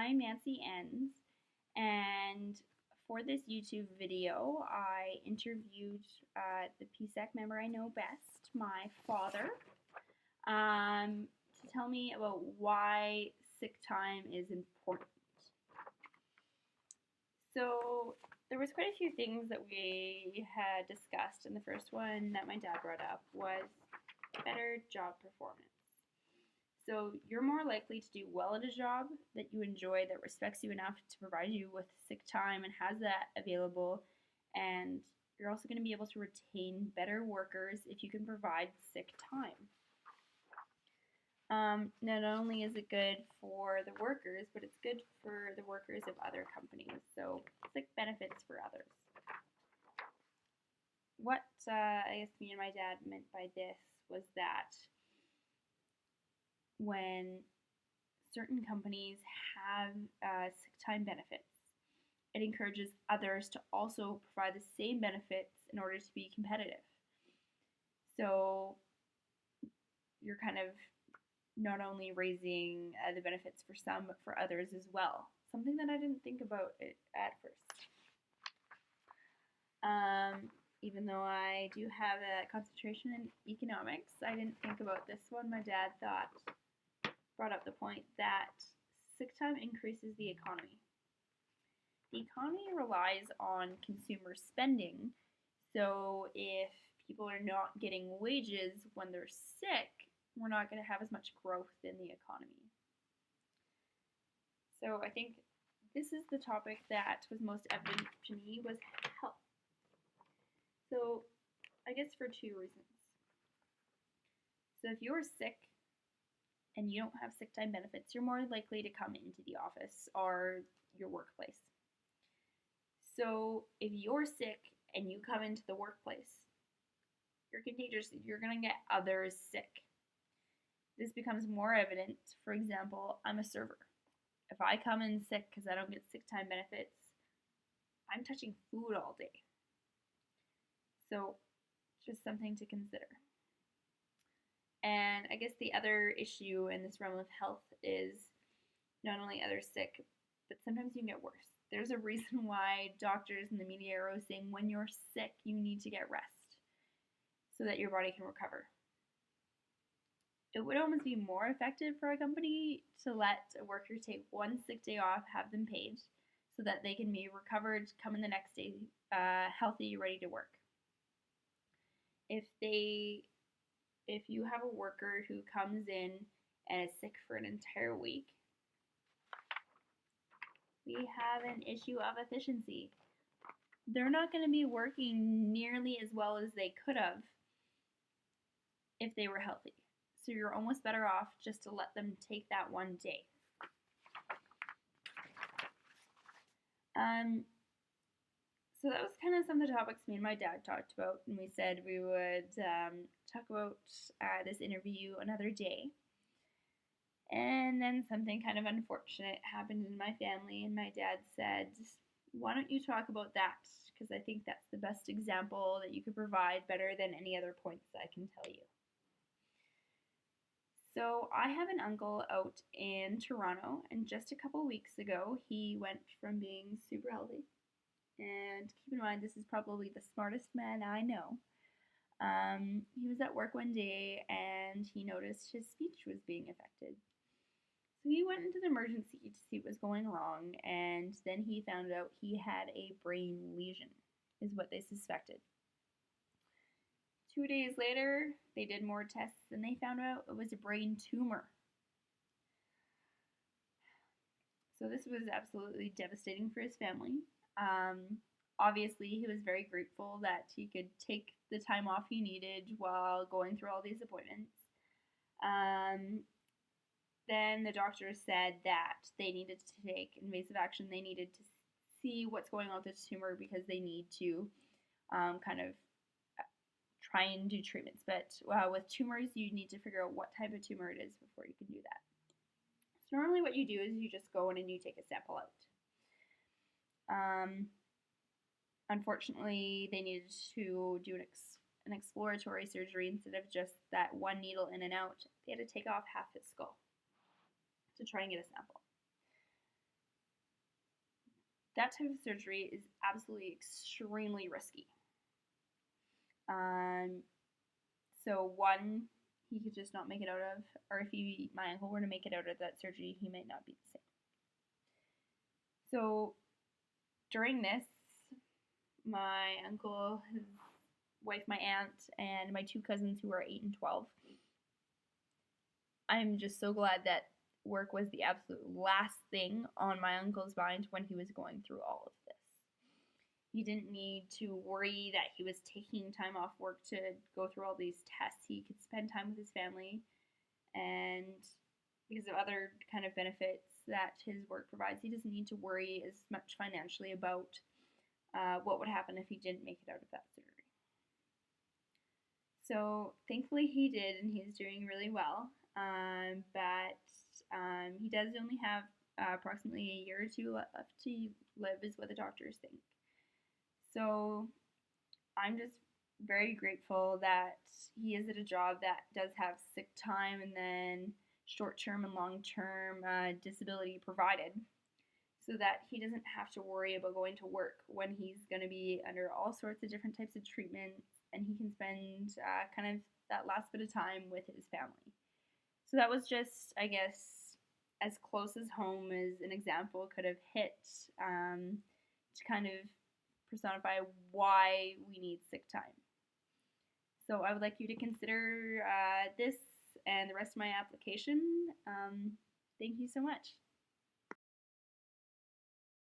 I'm Nancy Enns, and for this YouTube video, I interviewed the PSAC member I know best, my father, to tell me about why sick time is important. So there was quite a few things that we had discussed, and the first one that my dad brought up was better job performance. So you're more likely to do well at a job that you enjoy, that respects you enough to provide you with sick time and has that available. And you're also going to be able to retain better workers if you can provide sick time. Not only is it good for the workers, but it's good for the workers of other companies. So sick benefits for others. What I guess me and my dad meant by this was that when certain companies have sick time benefits, it encourages others to also provide the same benefits in order to be competitive. So you're kind of not only raising the benefits for some, but for others as well. Something that I didn't think about it at first. Even though I do have a concentration in economics, I didn't think about this one. My dad brought up the point that sick time increases the economy. The economy relies on consumer spending, so if people are not getting wages when they're sick, we're not going to have as much growth in the economy. So I think this is the topic that was most evident to me was health. So I guess for two reasons. So if you're sick and you don't have sick time benefits, you're more likely to come into the office or your workplace. So if you're sick and you come into the workplace, you're contagious. You're going to get others sick. This becomes more evident. For example, I'm a server. If I come in sick because I don't get sick time benefits, I'm touching food all day. So just something to consider. And I guess the other issue in this realm of health is not only others sick, but sometimes you can get worse. There's a reason why doctors and the media are always saying when you're sick, you need to get rest so that your body can recover. It would almost be more effective for a company to let a worker take one sick day off, have them paid, so that they can be recovered, come in the next day healthy, ready to work. If you have a worker who comes in and is sick for an entire week, we have an issue of efficiency. They're not going to be working nearly as well as they could have if they were healthy. So you're almost better off just to let them take that one day. So that was kind of some of the topics me and my dad talked about, and we said we would talk about this interview another day. And then something kind of unfortunate happened in my family, and my dad said, why don't you talk about that? Because I think that's the best example that you could provide, better than any other points I can tell you. So I have an uncle out in Toronto, and just a couple weeks ago, he went from being super healthy, and keep in mind, this is probably the smartest man I know. He was at work one day, and he noticed his speech was being affected. So he went into the emergency to see what was going wrong, and then he found out he had a brain lesion, is what they suspected. 2 days later, they did more tests and they found out it was a brain tumor. So this was absolutely devastating for his family. Obviously, he was very grateful that he could take the time off he needed while going through all these appointments. Then the doctor said that they needed to take invasive action. They needed to see what's going on with the tumor because they need to kind of try and do treatments. But with tumors, you need to figure out what type of tumor it is before you can do that. So normally what you do is you just go in and you take a sample out. Unfortunately, they needed to do an exploratory surgery instead of just that one needle in and out. They had to take off half his skull to try and get a sample. that type of surgery is absolutely extremely risky. Um, so one, he could just not make it out of, or if my uncle were to make it out of that surgery, he might not be the same. So during this, my uncle, his wife, my aunt, and my two cousins who are 8 and 12, I'm just so glad that work was the absolute last thing on my uncle's mind when he was going through all of this. He didn't need to worry that he was taking time off work to go through all these tests. He could spend time with his family, and because of other kind of benefits that his work provides, he doesn't need to worry as much financially about what would happen if he didn't make it out of that surgery. So thankfully he did, and he's doing really well. But he does only have approximately a year or two left to live, is what the doctors think. So I'm just very grateful that he is at a job that does have sick time and then short-term and long-term disability provided, so that he doesn't have to worry about going to work when he's going to be under all sorts of different types of treatments, and he can spend kind of that last bit of time with his family. So that was just, I guess, as close as home as an example could have hit, to kind of personify why we need sick time. So I would like you to consider this and the rest of my application. Thank you so much.